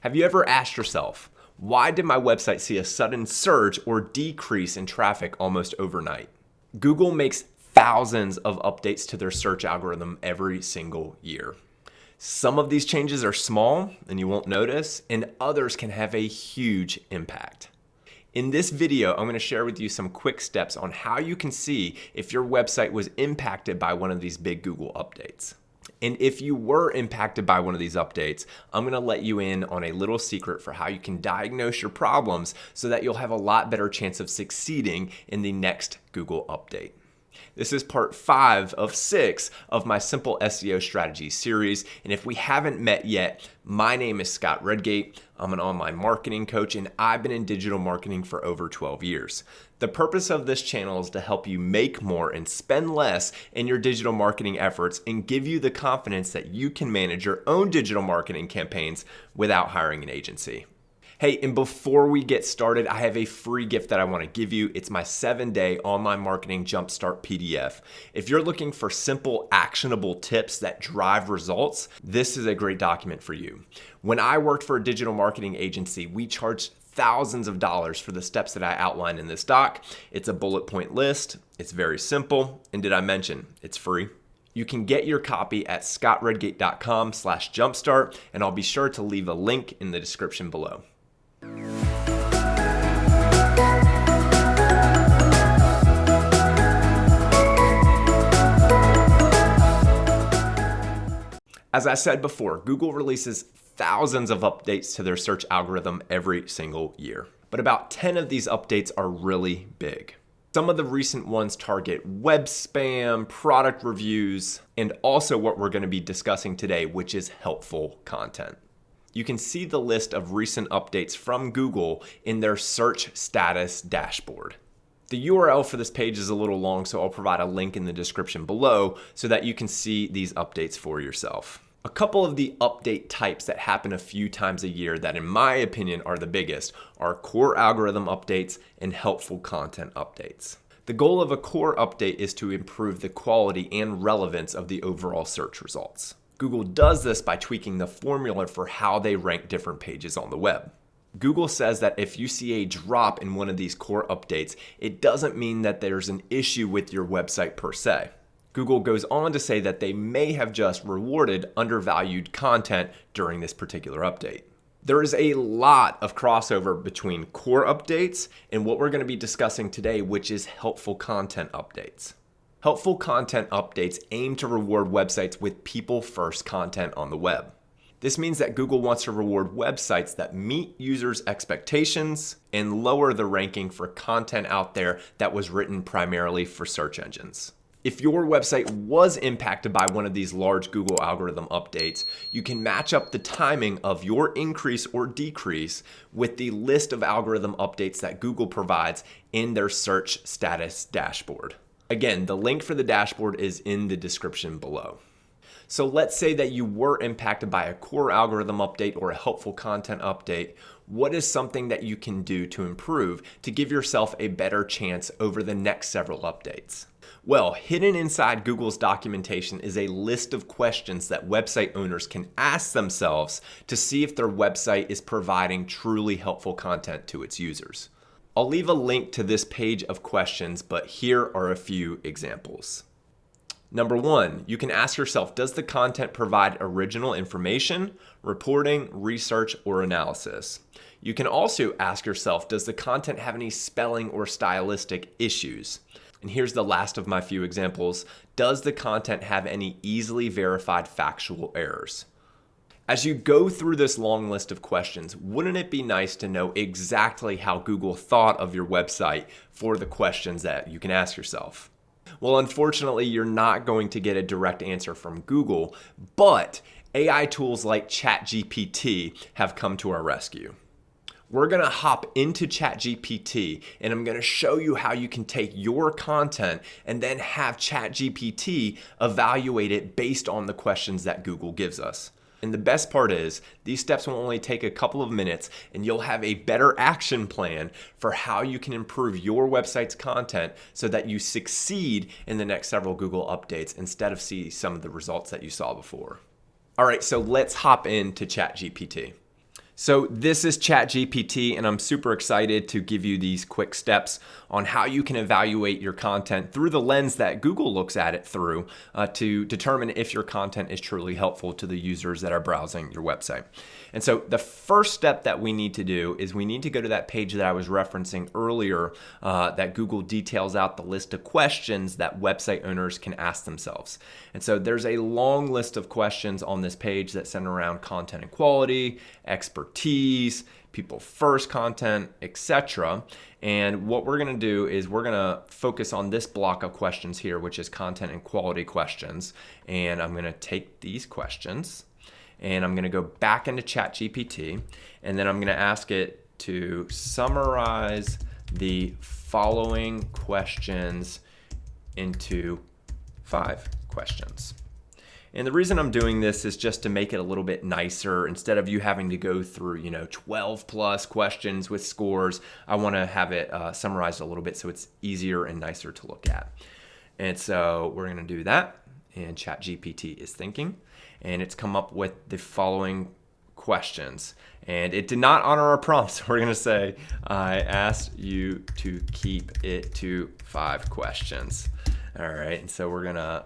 Have you ever asked yourself, why did my website see a sudden surge or decrease in traffic almost overnight? Google makes thousands of updates to their search algorithm every single year. Some of these changes are small and you won't notice, and others can have a huge impact. In this video, I'm going to share with you some quick steps on how you can see if your website was impacted by one of these big Google updates. And if you were impacted by one of these updates, I'm going to let you in on a little secret for how you can diagnose your problems so that you'll have a lot better chance of succeeding in the next Google update. This is part 5 of 6 of my Simple SEO Strategy series. And if we haven't met yet, my name is Scott Redgate. I'm an online marketing coach, and I've been in digital marketing for over 12 years. The purpose of this channel is to help you make more and spend less in your digital marketing efforts and give you the confidence that you can manage your own digital marketing campaigns without hiring an agency. Hey, and before we get started, I have a free gift that I want to give you. It's my 7-day online marketing jumpstart PDF. If you're looking for simple, actionable tips that drive results, this is a great document for you. When I worked for a digital marketing agency, we charged thousands of dollars for the steps that I outlined in this doc. It's a bullet point list. It's very simple. And did I mention it's free? You can get your copy at scottredgate.com/jumpstart, and I'll be sure to leave a link in the description below. As I said before, Google releases thousands of updates to their search algorithm every single year. But about 10 of these updates are really big. Some of the recent ones target web spam, product reviews, and also what we're going to be discussing today, which is helpful content. You can see the list of recent updates from Google in their search status dashboard. The URL for this page is a little long, so I'll provide a link in the description below so that you can see these updates for yourself. A couple of the update types that happen a few times a year that, in my opinion, are the biggest are core algorithm updates and helpful content updates. The goal of a core update is to improve the quality and relevance of the overall search results. Google does this by tweaking the formula for how they rank different pages on the web. Google says that if you see a drop in one of these core updates, it doesn't mean that there's an issue with your website per se. Google goes on to say that they may have just rewarded undervalued content during this particular update. There is a lot of crossover between core updates and what we're going to be discussing today, which is helpful content updates. Helpful content updates aim to reward websites with people-first content on the web. This means that Google wants to reward websites that meet users' expectations and lower the ranking for content out there that was written primarily for search engines. If your website was impacted by one of these large Google algorithm updates, you can match up the timing of your increase or decrease with the list of algorithm updates that Google provides in their search status dashboard. Again, the link for the dashboard is in the description below. So let's say that you were impacted by a core algorithm update or a helpful content update. What is something that you can do to improve to give yourself a better chance over the next several updates? Well, hidden inside Google's documentation is a list of questions that website owners can ask themselves to see if their website is providing truly helpful content to its users. I'll leave a link to this page of questions, but here are a few examples. Number 1, you can ask yourself, does the content provide original information, reporting, research, or analysis? You can also ask yourself, does the content have any spelling or stylistic issues? And here's the last of my few examples. Does the content have any easily verified factual errors? As you go through this long list of questions, wouldn't it be nice to know exactly how Google thought of your website for the questions that you can ask yourself? Well, unfortunately, you're not going to get a direct answer from Google, but AI tools like ChatGPT have come to our rescue. We're going to hop into ChatGPT, and I'm going to show you how you can take your content and then have ChatGPT evaluate it based on the questions that Google gives us. And the best part is, these steps will only take a couple of minutes, and you'll have a better action plan for how you can improve your website's content so that you succeed in the next several Google updates instead of see some of the results that you saw before. All right, so let's hop into ChatGPT. So this is ChatGPT, and I'm super excited to give you these quick steps on how you can evaluate your content through the lens that Google looks at it through to determine if your content is truly helpful to the users that are browsing your website. And so the first step that we need to do is we need to go to that page that I was referencing earlier that Google details out the list of questions that website owners can ask themselves. And so there's a long list of questions on this page that center around content and quality, expertise, people first content, etc. And what we're going to do is we're going to focus on this block of questions here, which is content and quality questions. And I'm going to take these questions and I'm going to go back into ChatGPT, and then I'm going to ask it to summarize the following questions into 5 questions. And the reason I'm doing this is just to make it a little bit nicer. Instead of you having to go through, 12 plus questions with scores, I want to have it summarized a little bit so it's easier and nicer to look at. And so we're going to do that. And ChatGPT is thinking, and it's come up with the following questions. And it did not honor our prompts. We're going to say, I asked you to keep it to 5 questions. All right. And so we're going to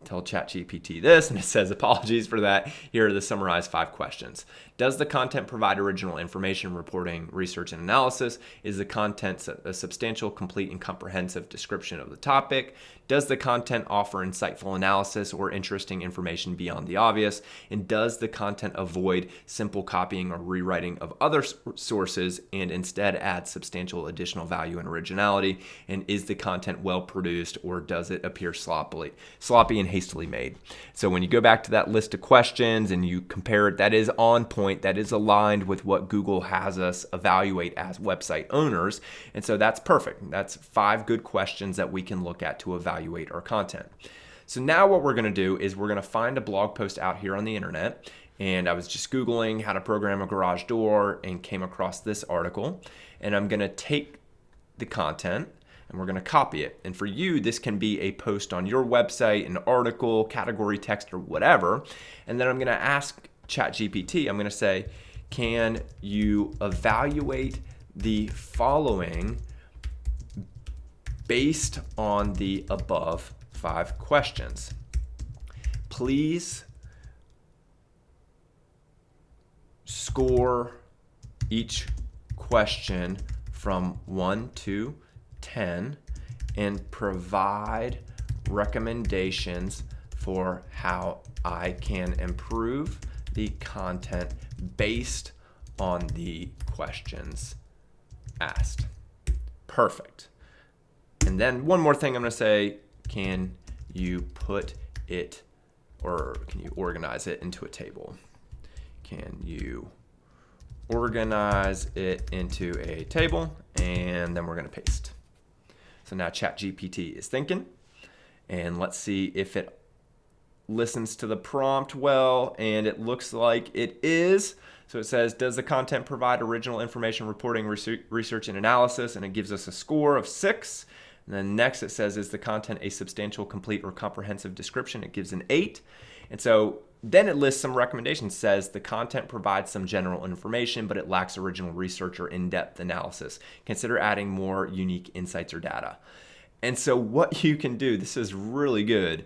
tell ChatGPT this, and it says, apologies for that. Here are the summarized 5 questions. Does the content provide original information, reporting, research, and analysis? Is the content a substantial, complete, and comprehensive description of the topic? Does the content offer insightful analysis or interesting information beyond the obvious? And does the content avoid simple copying or rewriting of other sources and instead add substantial additional value and originality? And is the content well produced, or does it appear sloppy and hastily made? So when you go back to that list of questions and you compare it, that is on point, that is aligned with what Google has us evaluate as website owners. And so that's perfect. That's 5 good questions that we can look at to evaluate our content. So now what we're going to do is we're going to find a blog post out here on the internet. And I was just Googling how to program a garage door and came across this article. And I'm going to take the content and we're going to copy it. And for you, this can be a post on your website, an article, category text, or whatever. And then I'm going to ask ChatGPT, I'm going to say, can you evaluate the following based on the above 5 questions? Please score each question from 1 to 10 and provide recommendations for how I can improve the content based on the questions asked. Perfect. And then one more thing I'm going to say, can you put it, or can you organize it into a table? Can you organize it into a table? And then we're going to paste. So now ChatGPT is thinking, and let's see if it listens to the prompt well, and it looks like it is. So it says, does the content provide original information, reporting, research, and analysis? And it gives us a score of 6. And then next it says, is the content a substantial, complete, or comprehensive description? It gives an 8. And so then it lists some recommendations. It says the content provides some general information, but it lacks original research or in-depth analysis. Consider adding more unique insights or data. And so what you can do, this is really good.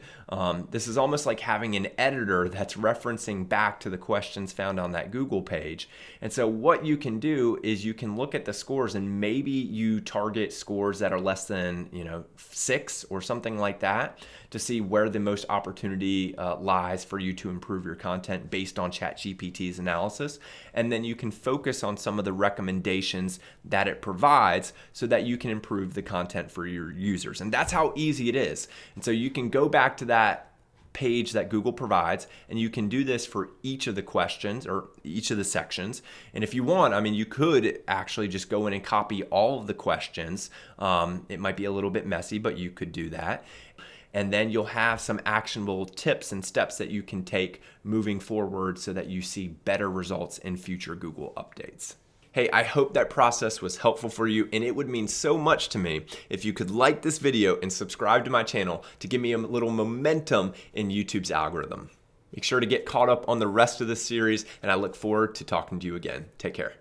This is almost like having an editor that's referencing back to the questions found on that Google page. And so what you can do is you can look at the scores, and maybe you target scores that are less than 6 or something like that to see where the most opportunity lies for you to improve your content based on ChatGPT's analysis. And then you can focus on some of the recommendations that it provides so that you can improve the content for your users. And that's how easy it is. And so you can go back to that page that Google provides, and you can do this for each of the questions or each of the sections. And if you want, you could actually just go in and copy all of the questions. It might be a little bit messy, but you could do that. And then you'll have some actionable tips and steps that you can take moving forward so that you see better results in future Google updates. Hey, I hope that process was helpful for you, and it would mean so much to me if you could like this video and subscribe to my channel to give me a little momentum in YouTube's algorithm. Make sure to get caught up on the rest of the series, and I look forward to talking to you again. Take care.